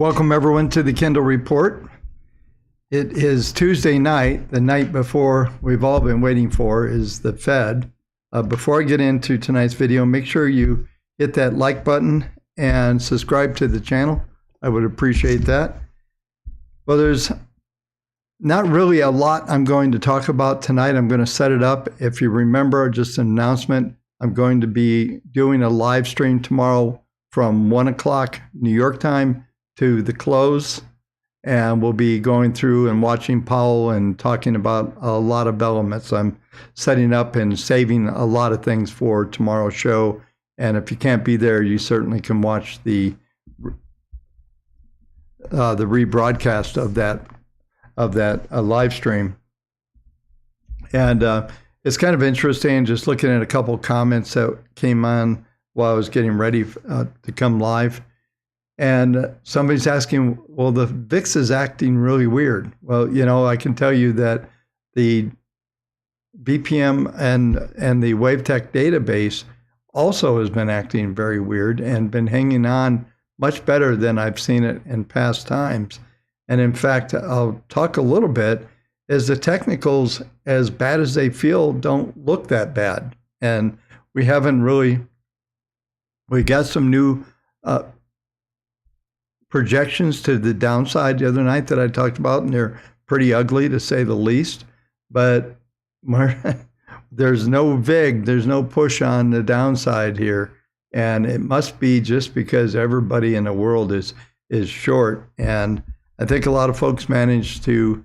Welcome everyone to the Kindle Report. It is Tuesday night, the night before we've all been waiting for is the Fed. Before I get into tonight's video, make sure you hit that like button and subscribe to the channel. I would appreciate that. Well, there's not really a lot I'm going to talk about tonight. I'm going to set it up. If you remember, just an announcement, I'm going to be doing a live stream tomorrow from 1 o'clock New York time to the close. And we'll be going through and watching Powell and talking about a lot of elements. I'm setting up and saving a lot of things for tomorrow's show. And if you can't be there, you certainly can watch the rebroadcast of that live stream. And it's kind of interesting just looking at a couple of comments that came on while I was getting ready to come live. And somebody's asking, well, the VIX is acting really weird. Well, you know, I can tell you that the BPM and the Wavetech database also has been acting very weird and been hanging on much better than I've seen it in past times. And in fact, I'll talk a little bit, as the technicals, as bad as they feel, don't look that bad. And we haven't really, we got some new projections to the downside the other night that I talked about, and they're pretty ugly to say the least. But there's no VIG, there's no push on the downside here. And it must be just because everybody in the world is short. And I think a lot of folks managed to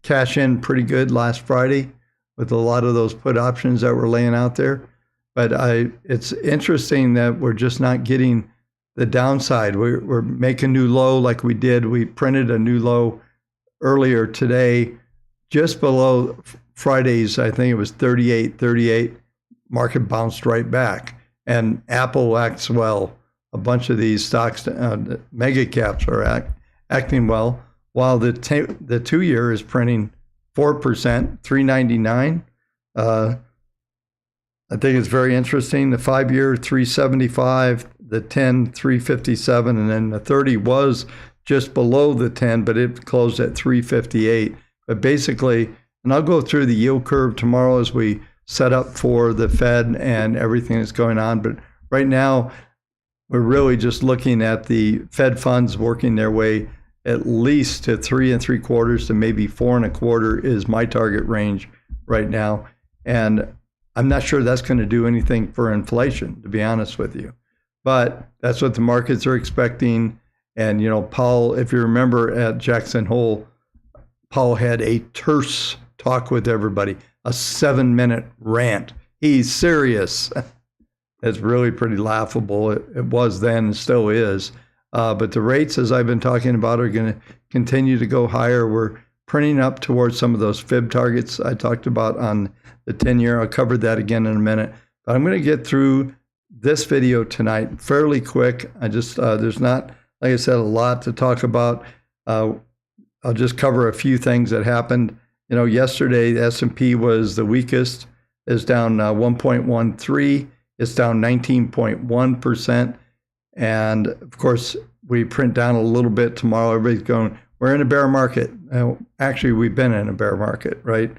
cash in pretty good last Friday with a lot of those put options that were laying out there. But it's interesting that we're just not getting the downside. We're making new low like we did. We printed a new low earlier today, just below Friday's, I think it was 38. Market bounced right back. And Apple acts well. A bunch of these stocks, mega caps, are acting well, while the 2-year is printing 4%, 399. I think it's very interesting. The 5-year, 375, the 10, 357, and then the 30 was just below the 10, but it closed at 358. But basically, and I'll go through the yield curve tomorrow as we set up for the Fed and everything that's going on. But right now, we're really just looking at the Fed funds working their way at least to 3 3/4 to maybe 4 1/4 is my target range right now. And I'm not sure that's going to do anything for inflation, to be honest with you. But that's what the markets are expecting. And, you know, Powell, if you remember at Jackson Hole, Powell had a terse talk with everybody, a 7-minute rant. He's serious. It's really pretty laughable. It was then and still is. But the rates, as I've been talking about, are going to continue to go higher. We're printing up towards some of those fib targets I talked about on the 10-year. I'll cover that again in a minute. But I'm going to get through this video tonight fairly quick. I just, there's not, like I said, a lot to talk about. I'll just cover a few things that happened. You know, yesterday, the S&P was the weakest. It's down 1.13. It's down 19.1%. And of course, we print down a little bit tomorrow. Everybody's going, we're in a bear market. Actually, we've been in a bear market, right?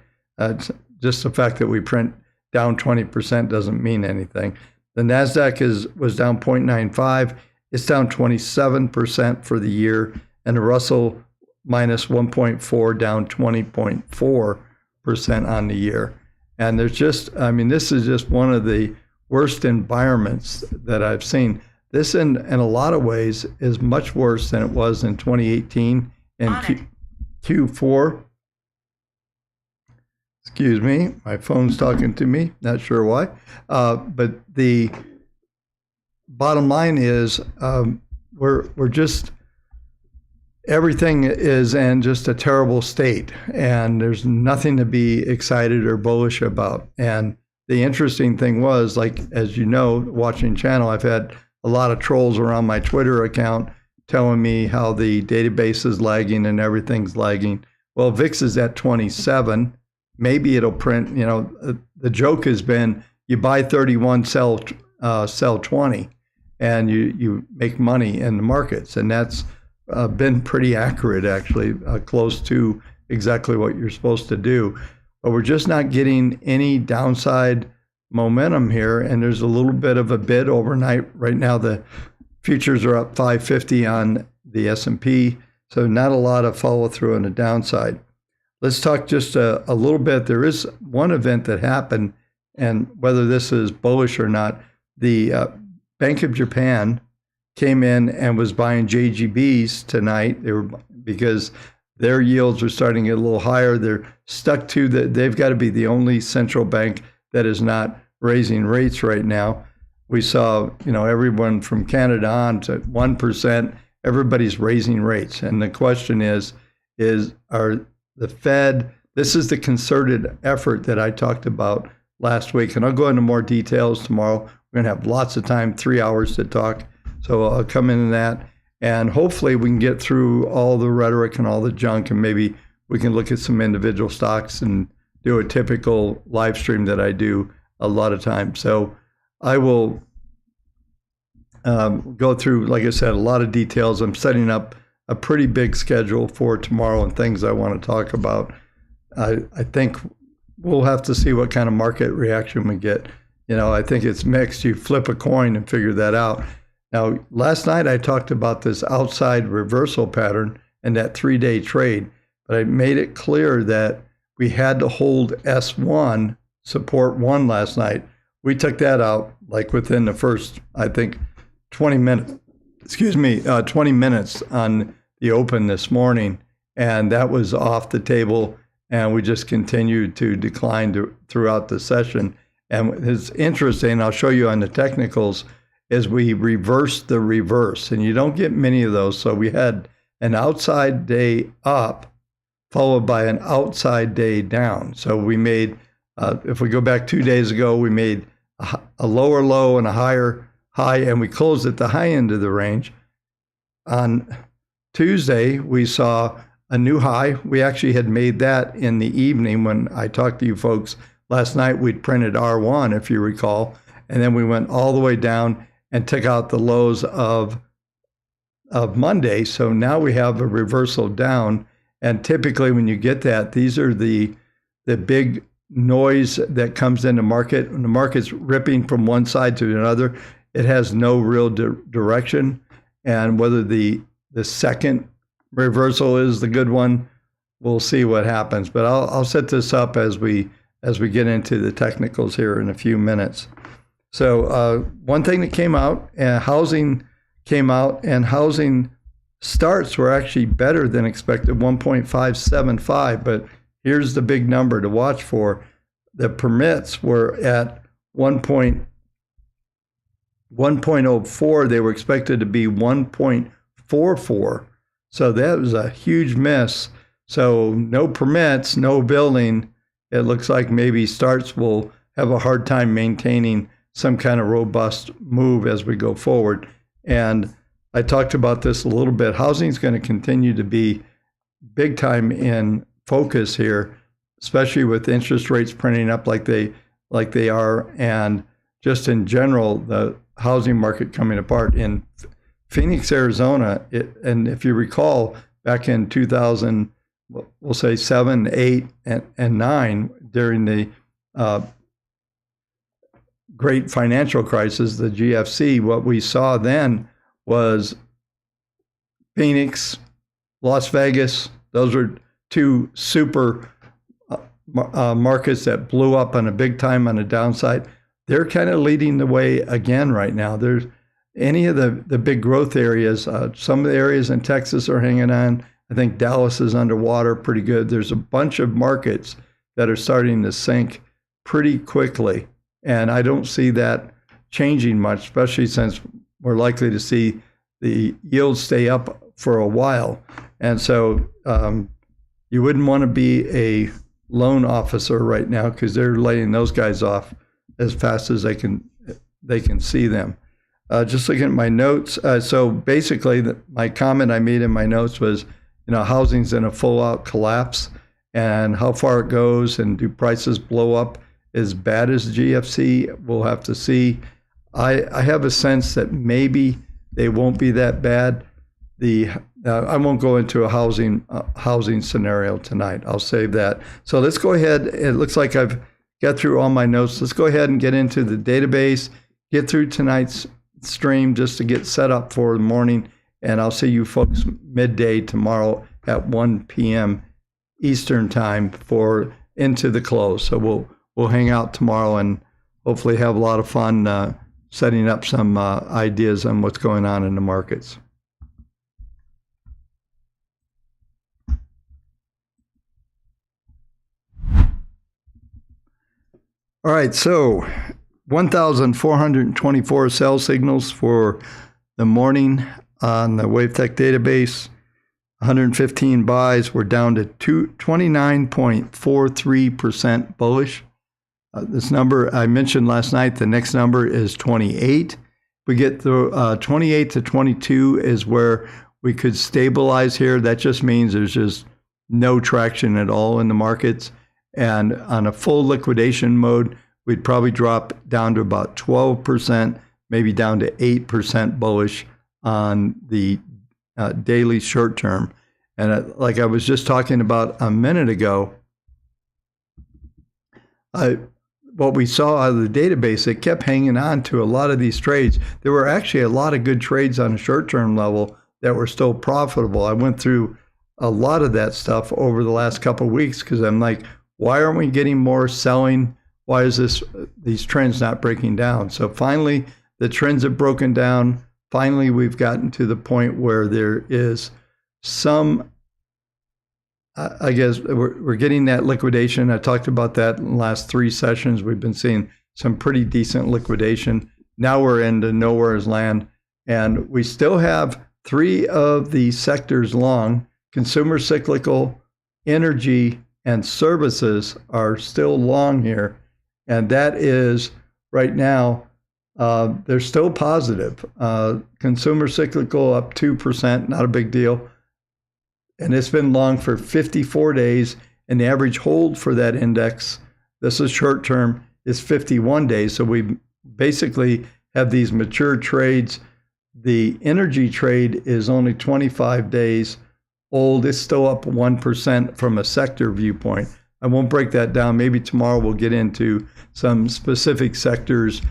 Just the fact that we print down 20% doesn't mean anything. The NASDAQ was down 0.95. It's down 27% for the year. And the Russell minus 1.4, down 20.4% on the year. And there's just, I mean, this is just one of the worst environments that I've seen. This, in a lot of ways, is much worse than it was in 2018 and Q4. Excuse me, my phone's talking to me, not sure why. But the bottom line is we're just, everything is in just a terrible state, and there's nothing to be excited or bullish about. And the interesting thing was, like, as you know, watching channel, I've had a lot of trolls around my Twitter account telling me how the database is lagging and everything's lagging. Well, VIX is at 27. Maybe it'll print, you know, the joke has been you buy 31, sell 20, and you make money in the markets. And that's been pretty accurate, actually, close to exactly what you're supposed to do. But we're just not getting any downside momentum here. And there's a little bit of a bid overnight. Right now, the futures are up 550 on the S&P. So not a lot of follow through on the downside. Let's talk just a little bit. There is one event that happened, and whether this is bullish or not, the Bank of Japan came in and was buying JGBs tonight. Because their yields are starting to get a little higher. They're stuck to they've got to be the only central bank that is not raising rates right now. We saw, everyone from Canada on to 1%, everybody's raising rates. And the question are the Fed, this is the concerted effort that I talked about last week. And I'll go into more details tomorrow. We're going to have lots of time, 3 hours to talk. So I'll come into that. And hopefully we can get through all the rhetoric and all the junk, and maybe we can look at some individual stocks and do a typical live stream that I do a lot of times. So I will go through, like I said, a lot of details. I'm setting up a pretty big schedule for tomorrow and things I want to talk about. I think we'll have to see what kind of market reaction we get. I think it's mixed. You flip a coin and figure that out. Now, last night I talked about this outside reversal pattern and that 3-day trade, but I made it clear that we had to hold S1, support 1 last night. We took that out like within the first, I think, 20 minutes on the open this morning, and that was off the table, and we just continued to decline throughout the session. And it's interesting, I'll show you on the technicals, is we reversed the reverse, and you don't get many of those. So we had an outside day up followed by an outside day down. So we made, if we go back 2 days ago, we made a lower low and a higher high, and we closed at the high end of the range. On Tuesday, we saw a new high. We actually had made that in the evening when I talked to you folks last night. We'd printed R1, if you recall, and then we went all the way down and took out the lows of Monday. So now we have a reversal down. And typically when you get that, these are the big noise that comes into market. When the market's ripping from one side to another, it has no real direction. And whether the second reversal is the good one, we'll see what happens. But I'll set this up as we get into the technicals here in a few minutes. So one thing that came out, housing came out, and housing starts were actually better than expected, 1.575. But here's the big number to watch for. The permits were at 1.04. They were expected to be 1.44. So that was a huge miss. So no permits, no building. It looks like maybe starts will have a hard time maintaining some kind of robust move as we go forward. And I talked about this a little bit. Housing is going to continue to be big time in focus here, especially with interest rates printing up like they are, and just in general, the housing market coming apart. In Phoenix, Arizona, and if you recall, back in 2000, we'll say 7, 8, and 9, during the great financial crisis, the GFC, what we saw then was Phoenix, Las Vegas. Those were two super markets that blew up on a big time on the downside. They're kind of leading the way again right now. There's any of the big growth areas. Some of the areas in Texas are hanging on. I think Dallas is underwater pretty good. There's a bunch of markets that are starting to sink pretty quickly. And I don't see that changing much, especially since we're likely to see the yields stay up for a while. And so you wouldn't want to be a loan officer right now, because they're laying those guys off as fast as they can see them. Just looking at my notes. So basically, my comment I made in my notes was, housing's in a full-out collapse, and how far it goes and do prices blow up as bad as GFC, we'll have to see. I have a sense that maybe they won't be that bad. I won't go into a housing scenario tonight. I'll save that. So let's go ahead. It looks like I've got through all my notes. Let's go ahead and get into the database, get through tonight's stream just to get set up for the morning. And I'll see you folks midday tomorrow at 1 p.m. Eastern time for into the close. So we'll hang out tomorrow and hopefully have a lot of fun setting up some ideas on what's going on in the markets. All right, so 1,424 sell signals for the morning on the Wavetech database. 115 buys. We're down to 29.43% bullish. This number I mentioned last night, the next number is 28. We get the 28 to 22 is where we could stabilize here. That just means there's just no traction at all in the markets. And on a full liquidation mode, we'd probably drop down to about 12%, maybe down to 8% bullish on the daily short term. And like I was just talking about a minute ago, what we saw out of the database, it kept hanging on to a lot of these trades. There were actually a lot of good trades on a short-term level that were still profitable. I went through a lot of that stuff over the last couple of weeks because I'm like, why aren't we getting more selling? Why is these trends not breaking down? So finally, the trends have broken down. Finally, we've gotten to the point where there is some, I guess, we're getting that liquidation. I talked about that in the last 3 sessions. We've been seeing some pretty decent liquidation. Now we're into nowhere's land, and we still have 3 of the sectors long: consumer cyclical, energy, and services are still long here. And that is right now, they're still positive. Consumer cyclical up 2%, not a big deal. And it's been long for 54 days. And the average hold for that index, this is short term, is 51 days. So we basically have these mature trades. The energy trade is only 25 days old. It's still up 1% from a sector viewpoint. I won't break that down. Maybe tomorrow we'll get into some specific sectors,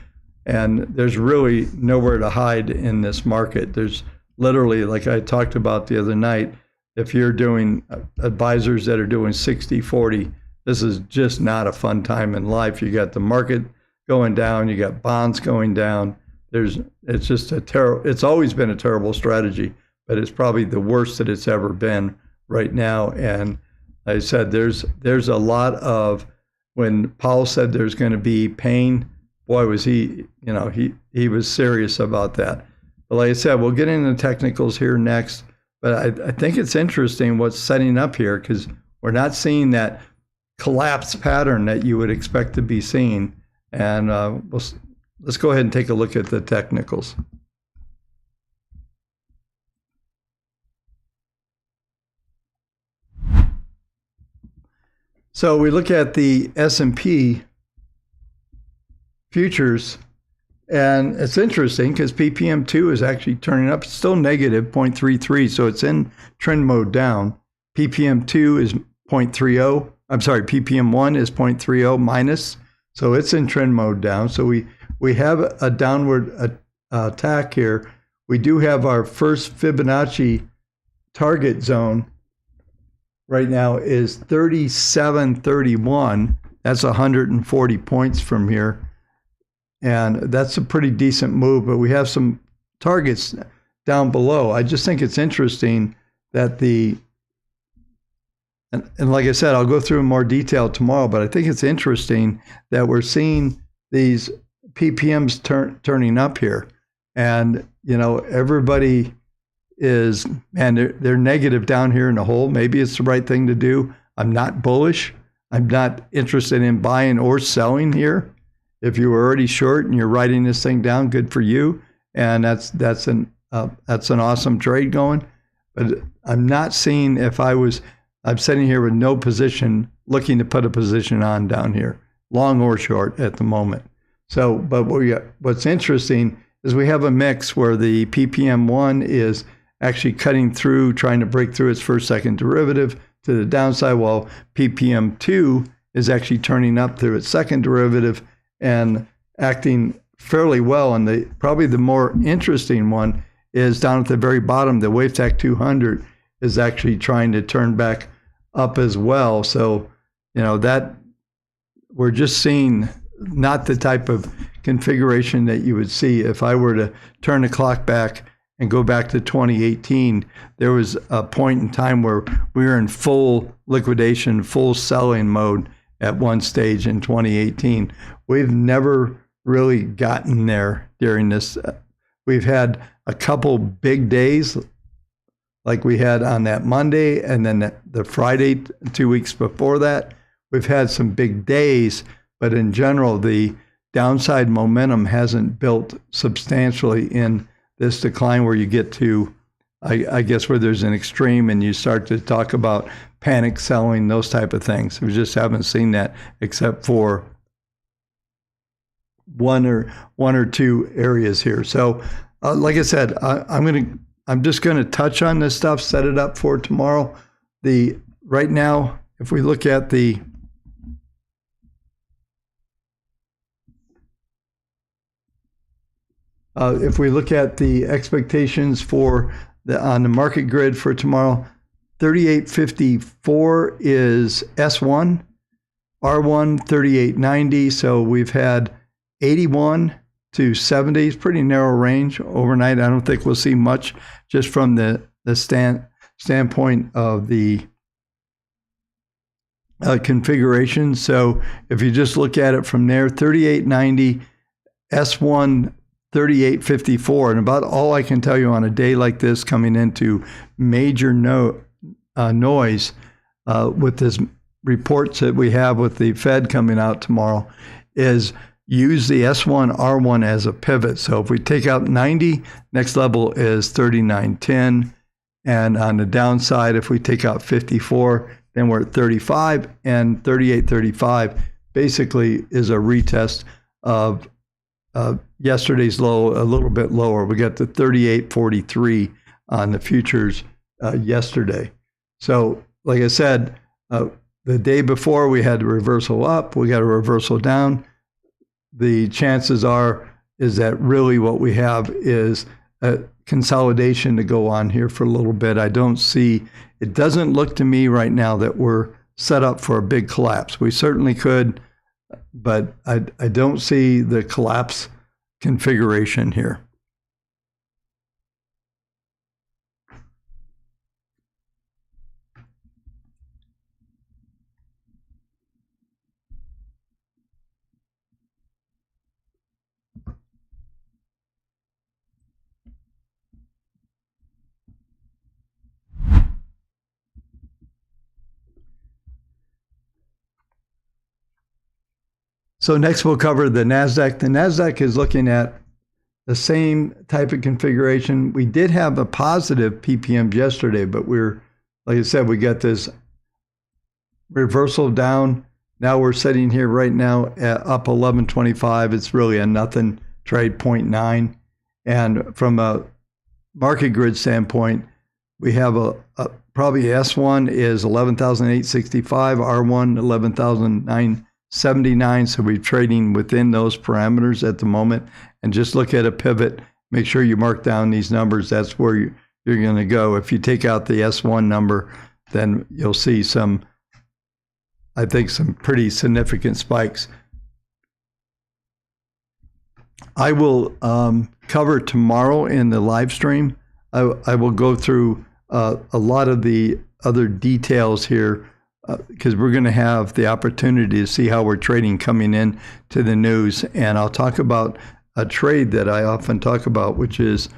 and there's really nowhere to hide in this market. There's literally, like I talked about the other night, if you're doing advisors that are doing 60-40, this is just not a fun time in life. You got the market going down, you got bonds going down. It's just it's always been a terrible strategy, but it's probably the worst that it's ever been right now. And like I said, there's a lot of, when Powell said there's going to be pain, boy, was he was serious about that. But like I said, we'll get into the technicals here next. But I think it's interesting what's setting up here, because we're not seeing that collapse pattern that you would expect to be seeing. And let's go ahead and take a look at the technicals. So we look at the S&P futures, and it's interesting because PPM2 is actually turning up. It's still negative 0.33, so it's in trend mode down. PPM2 is 0.30. I'm sorry, PPM1 is 0.30 minus, so it's in trend mode down. So we have a downward attack here. We do have our first Fibonacci target zone right now is 37.31. That's 140 points from here. And that's a pretty decent move, but we have some targets down below. I just think it's interesting that and like I said, I'll go through in more detail tomorrow, but I think it's interesting that we're seeing these PPMs turning up here. And, everybody is, man, they're negative down here in the hole. Maybe it's the right thing to do. I'm not bullish. I'm not interested in buying or selling here. If you were already short and you're writing this thing down, good for you. And that's an awesome trade going. But I'm not seeing, I'm sitting here with no position, looking to put a position on down here, long or short at the moment. So, but what's interesting is we have a mix where the PPM1 is actually cutting through, trying to break through its first, second derivative to the downside, while PPM2 is actually turning up through its second derivative and acting fairly well. And probably the more interesting one is down at the very bottom. The Wavetech 200 is actually trying to turn back up as well. So, that we're just seeing not the type of configuration that you would see if I were to turn the clock back and go back to 2018. There was a point in time where we were in full liquidation, full selling mode at one stage in 2018. We've never really gotten there during this. We've had a couple big days like we had on that Monday, and then the Friday 2 weeks before that. We've had some big days, but in general, the downside momentum hasn't built substantially in this decline where you get to, I guess, where there's an extreme and you start to talk about panic selling, those type of things. We just haven't seen that except for one or two areas here. So, like I said, I'm just going to touch on this stuff, set it up for tomorrow. Right now, if we look at the expectations for on the market grid for tomorrow, 3854 is S1, R1 3890. So we've had 81 to 70. It's pretty narrow range overnight. I don't think we'll see much just from the standpoint of the configuration. So if you just look at it from there, 3890, S1 3854, and about all I can tell you on a day like this coming into major noise with this reports that we have with the Fed coming out tomorrow is use the S1 R1 as a pivot. So if we take out 90, next level is 3910, and on the downside, if we take out 54, then we're at 35, and 3835 basically is a retest of yesterday's low, a little bit lower. We got to 38.43 on the futures yesterday. So, like I said, the day before we had a reversal up, we got a reversal down. The chances is that really what we have is a consolidation to go on here for a little bit. It doesn't look to me right now that we're set up for a big collapse. We certainly could, but I don't see the collapse configuration here. So next we'll cover the NASDAQ. The NASDAQ is looking at the same type of configuration. We did have a positive PPM yesterday, but like I said, we got this reversal down. Now we're sitting here right now at up 1125. It's really a nothing trade, 0.9. And from a market grid standpoint, we have probably S1 is 11,865, R1 11,979. So we're trading within those parameters at the moment. And just look at a pivot. Make sure you mark down these numbers. That's where you're going to go. If you take out the S1 number, then you'll see some pretty significant spikes. I will cover tomorrow in the live stream. I will go through a lot of the other details here because we're going to have the opportunity to see how we're trading coming in to the news. And I'll talk about a trade that I often talk about, which is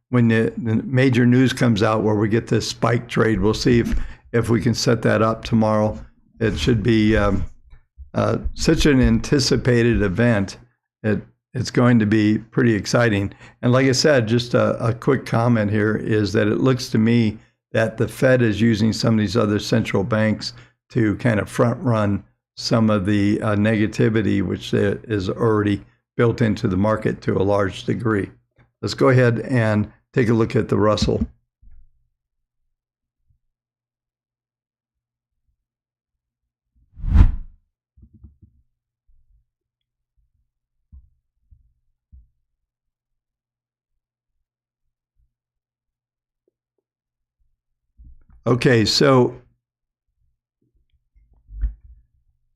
when the major news comes out where we get this spike trade. We'll see if we can set that up tomorrow. It should be such an anticipated event. It's going to be pretty exciting. And like I said, just a quick comment here is that it looks to me that the Fed is using some of these other central banks to kind of front run some of the negativity, which is already built into the market to a large degree. Let's go ahead and take a look at the Russell. Okay, so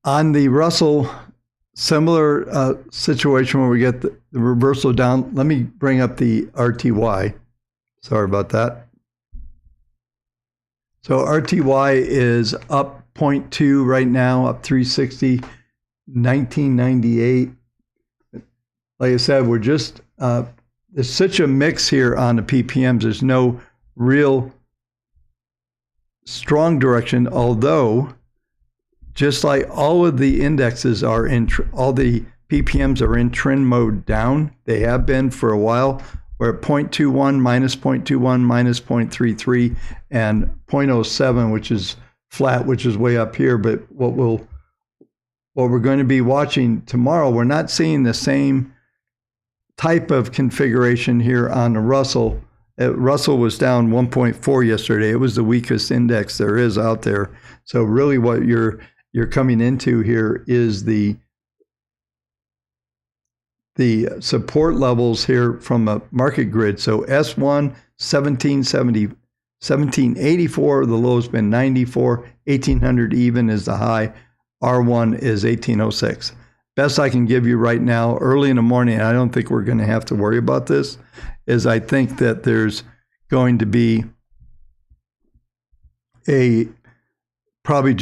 on the Russell, similar situation where we get the reversal down. Let me bring up the RTY. Sorry about that. So RTY is up 0.2 right now, up 360, 1998. Like I said, we're just, there's such a mix here on the PPMs. There's no real strong direction, although just like all of the indexes are in, all the PPMs are in trend mode down. They have been for a while. We're at 0.21, minus 0.21, minus 0.33, and 0.07, which is flat, which is way up here. But what we're going to be watching tomorrow, we're not seeing the same type of configuration here on the Russell. Russell was down 1.4 yesterday. It was the weakest index there is out there. So really what you're coming into here is the support levels here from a market grid. So S1, 1770, 1784, the low's been 94, 1800 even is the high. R1 is 1806. Best I can give you right now, early in the morning, I don't think we're going to have to worry about this, is I think that there's going to be we'll probably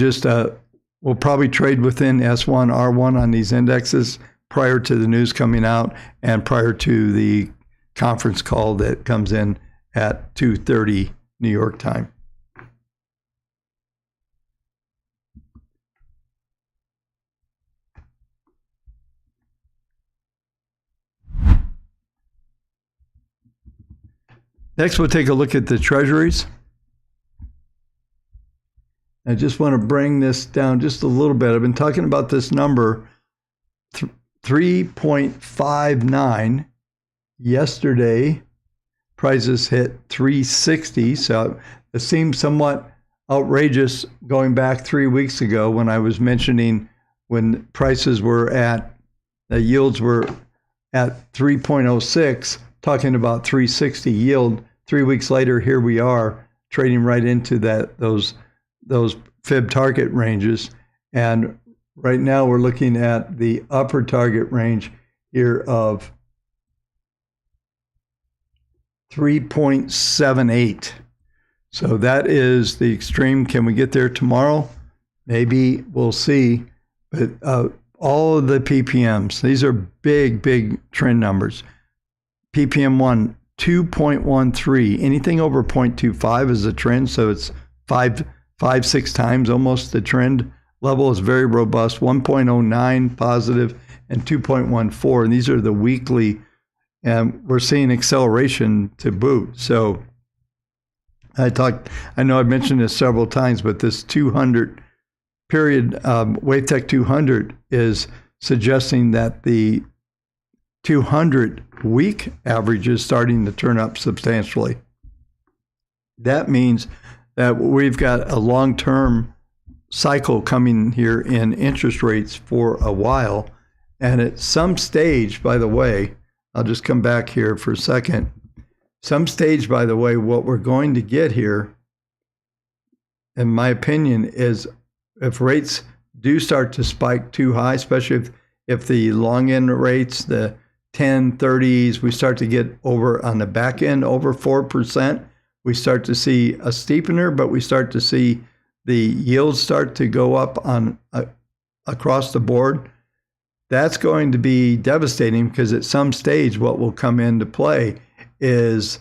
trade within S1, R1 on these indexes prior to the news coming out and prior to the conference call that comes in at 2:30 New York time. Next, we'll take a look at the treasuries. I just want to bring this down just a little bit. I've been talking about this number, 3.59. Yesterday, prices hit 360. So it seems somewhat outrageous going back 3 weeks ago when I was mentioning when prices were at, the yields were at 3.06. Talking about 360 yield. 3 weeks later, here we are trading right into those fib target ranges. And right now we're looking at the upper target range here of 3.78. So that is the extreme. Can we get there tomorrow? Maybe, we'll see. But all of the PPMs, these are big trend numbers. PPM 1, 2.13. Anything over 0.25 is a trend, so it's 5-6 times almost the trend level is very robust. 1.09 positive and 2.14. And these are the weekly, and we're seeing acceleration to boot. So I know I've mentioned this several times, but this 200 period, Wavetech 200 is suggesting that the 200 week average is starting to turn up substantially. That means that we've got a long-term cycle coming here in interest rates for a while. And at some stage, by the way, I'll just come back here for a second. Some stage, by the way, what we're going to get here, in my opinion, is if rates do start to spike too high, especially if the long end rates, the 10, 30s, we start to get over on the back end over 4%. We start to see a steepener, but we start to see the yields start to go up on across the board. That's going to be devastating because at some stage what will come into play is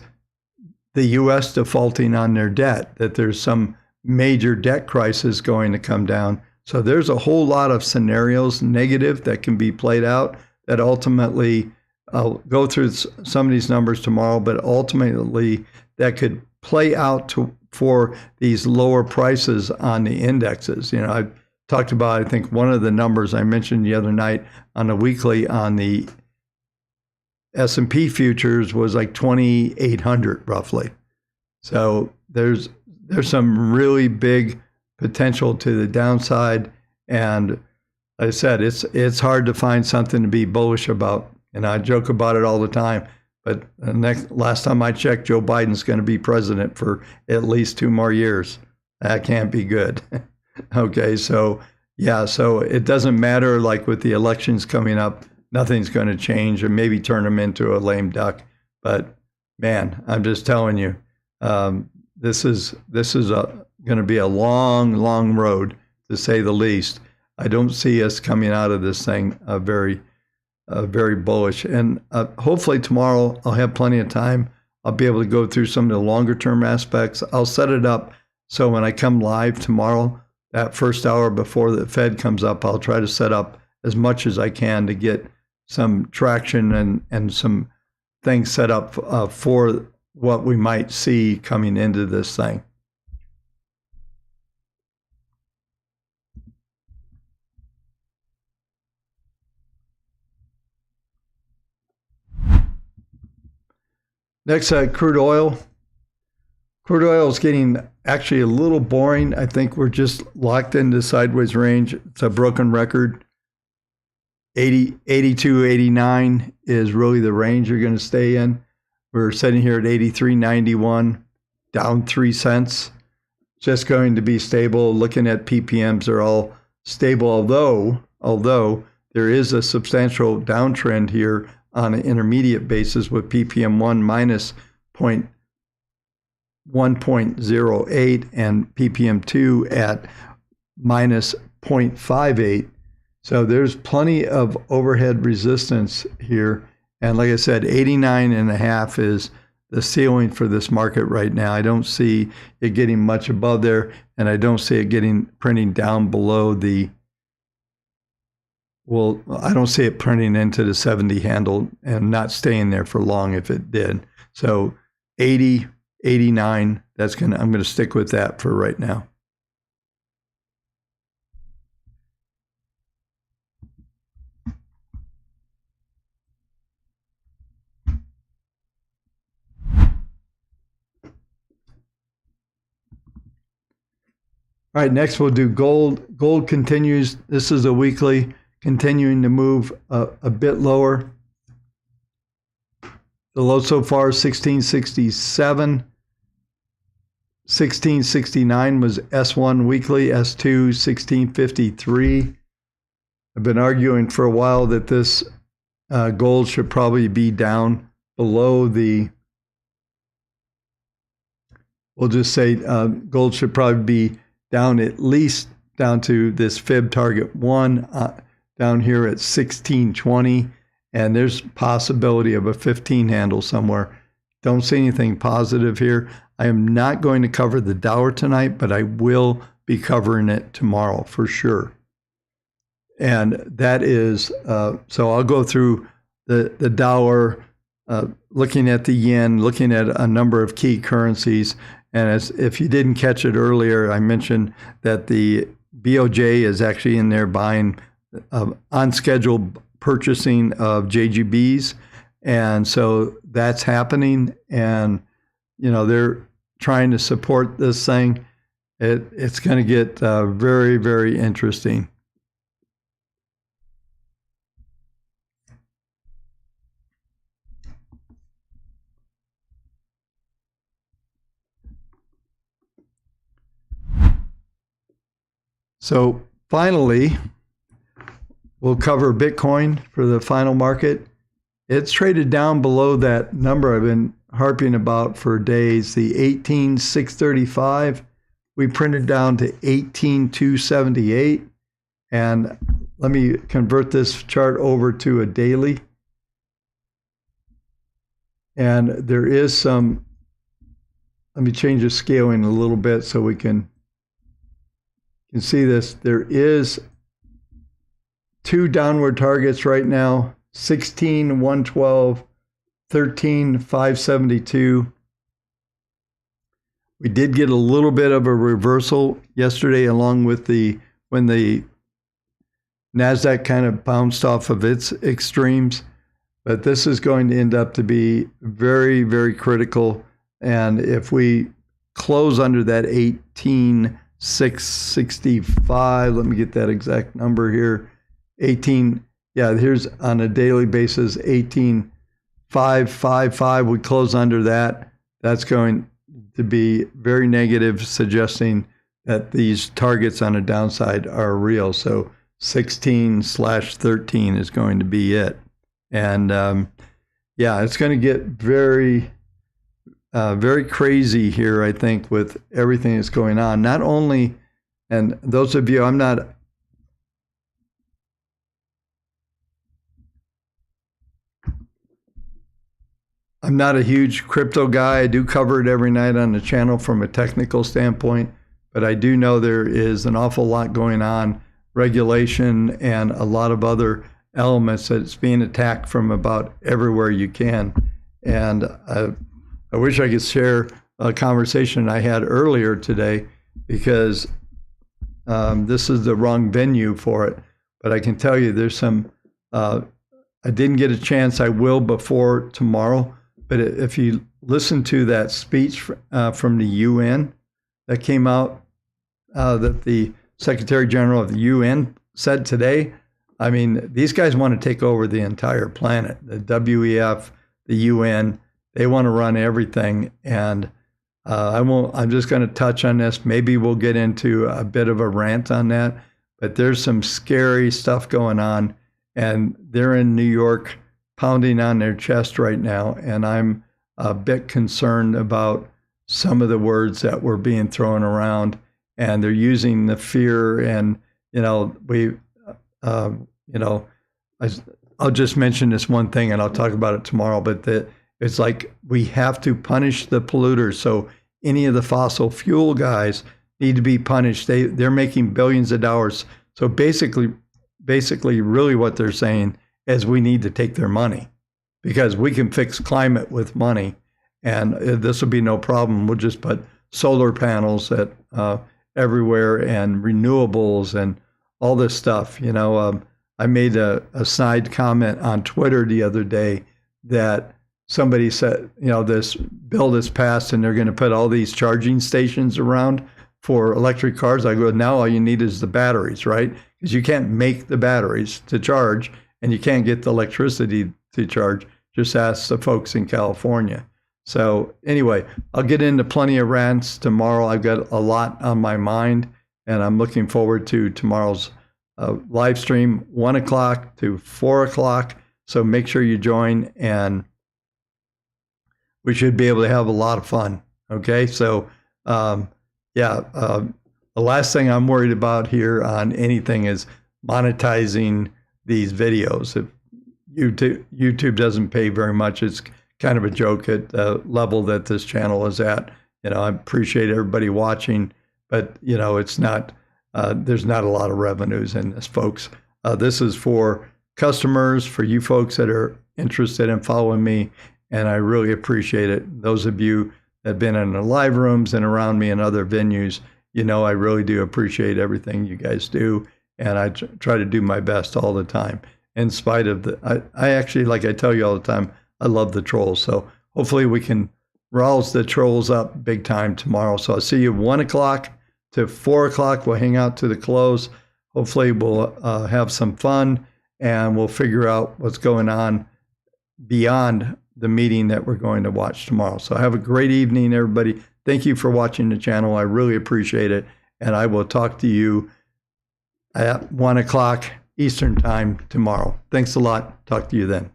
the U.S. defaulting on their debt, that there's some major debt crisis going to come down. So there's a whole lot of scenarios, negative, that can be played out that ultimately, I'll go through some of these numbers tomorrow, but ultimately that could play out for these lower prices on the indexes. You know, I talked about, I think one of the numbers I mentioned the other night on the weekly on the S&P futures was like 2,800 roughly. So there's some really big potential to the downside. And like I said, it's hard to find something to be bullish about. And I joke about it all the time. But last time I checked, Joe Biden's going to be president for at least 2 more years. That can't be good. Okay, so Yeah, so it doesn't matter, like with the elections coming up, nothing's going to change, or maybe turn them into a lame duck. But man, I'm just telling you, this is going to be a long, long road, to say the least. I don't see us coming out of this thing very bullish. And hopefully tomorrow I'll have plenty of time. I'll be able to go through some of the longer term aspects. I'll set it up so when I come live tomorrow, that first hour before the Fed comes up, I'll try to set up as much as I can to get some traction and some things set up for what we might see coming into this thing. Next, crude oil. Crude oil is getting actually a little boring. I think we're just locked into sideways range. It's a broken record. 82, 89 is really the range you're going to stay in. We're sitting here at 83.91, down 3 cents. Just going to be stable. Looking at PPMs, they're all stable, although there is a substantial downtrend here on an intermediate basis with PPM 1 minus 1.08 and PPM 2 at minus 0.58. So there's plenty of overhead resistance here. And like I said, 89.5 is the ceiling for this market right now. I don't see it getting much above there, and I don't see it printing down below the, well, I don't see it printing into the 70 handle and not staying there for long if it did. So 80, 89, I'm going to stick with that for right now. All right, next we'll do gold. Gold continues. This is a weekly, continuing to move a bit lower. The low so far is 1667. 1669 was S1 weekly, S2 1653. I've been arguing for a while that this gold should probably be down below the, we'll just say gold should probably be down at least down to this fib target 1 down here at 1620, and there's possibility of a 15 handle somewhere. Don't see anything positive here. I am not going to cover the Dow tonight, but I will be covering it tomorrow for sure. And that is, so I'll go through the Dow, looking at the yen, looking at a number of key currencies. And if you didn't catch it earlier, I mentioned that the BOJ is actually in there buying on schedule purchasing of JGBs. And so that's happening. And, you know, they're trying to support this thing. It's going to get very, very interesting. So finally, we'll cover Bitcoin for the final market. It's traded down below that number I've been harping about for days, the 18,635. We printed down to 18,278. And let me convert this chart over to a daily. And there is some, let me change the scaling a little bit so we can see this. There is 2 downward targets right now, 16,112, 13,572. We did get a little bit of a reversal yesterday along with when the NASDAQ kind of bounced off of its extremes. But this is going to end up to be very, very critical. And if we close under that 18,665, let me get that exact number here. Here's on a daily basis, 18,555. We close under that. That's going to be very negative, suggesting that these targets on the downside are real. So 16/13 is going to be it. And yeah, it's going to get very, very crazy here, I think, with everything that's going on. Not only, and those of you, I'm not a huge crypto guy. I do cover it every night on the channel from a technical standpoint, but I do know there is an awful lot going on, regulation and a lot of other elements that's being attacked from about everywhere you can. And I wish I could share a conversation I had earlier today, because this is the wrong venue for it. But I can tell you there's some, I didn't get a chance, I will before tomorrow. But if you listen to that speech from the UN that came out, that the Secretary General of the UN said today, I mean, these guys want to take over the entire planet. The WEF, the UN, they want to run everything. And I'm just going to touch on this. Maybe we'll get into a bit of a rant on that. But there's some scary stuff going on. And they're in New York, pounding on their chest right now, and I'm a bit concerned about some of the words that were being thrown around, and they're using the fear. And I'll just mention this one thing, and I'll talk about it tomorrow. But it's like we have to punish the polluters. So any of the fossil fuel guys need to be punished. They're making billions of dollars. So basically, really what they're saying is we need to take their money, because we can fix climate with money, and this will be no problem. We'll just put solar panels at everywhere and renewables and all this stuff. I made a side comment on Twitter the other day that somebody said, this bill is passed and they're going to put all these charging stations around for electric cars. I go, now all you need is the batteries, right? Because you can't make the batteries to charge, and you can't get the electricity to charge. Just ask the folks in California. So anyway, I'll get into plenty of rants tomorrow. I've got a lot on my mind, and I'm looking forward to tomorrow's live stream, 1 o'clock to 4 o'clock. So make sure you join, and we should be able to have a lot of fun. Okay, so the last thing I'm worried about here on anything is monetizing these videos. If YouTube doesn't pay very much, it's kind of a joke at the level that this channel is at. I appreciate everybody watching, but it's not. There's not a lot of revenues in this, folks. This is for customers, for you folks that are interested in following me, and I really appreciate it. Those of you that have been in the live rooms and around me in other venues, I really do appreciate everything you guys do. And I try to do my best all the time, in spite of I actually, like I tell you all the time, I love the trolls. So hopefully we can rouse the trolls up big time tomorrow. So I'll see you 1 o'clock to 4 o'clock. We'll hang out to the close. Hopefully we'll have some fun, and we'll figure out what's going on beyond the meeting that we're going to watch tomorrow. So have a great evening, everybody. Thank you for watching the channel. I really appreciate it. And I will talk to you at 1 o'clock Eastern time tomorrow. Thanks a lot. Talk to you then.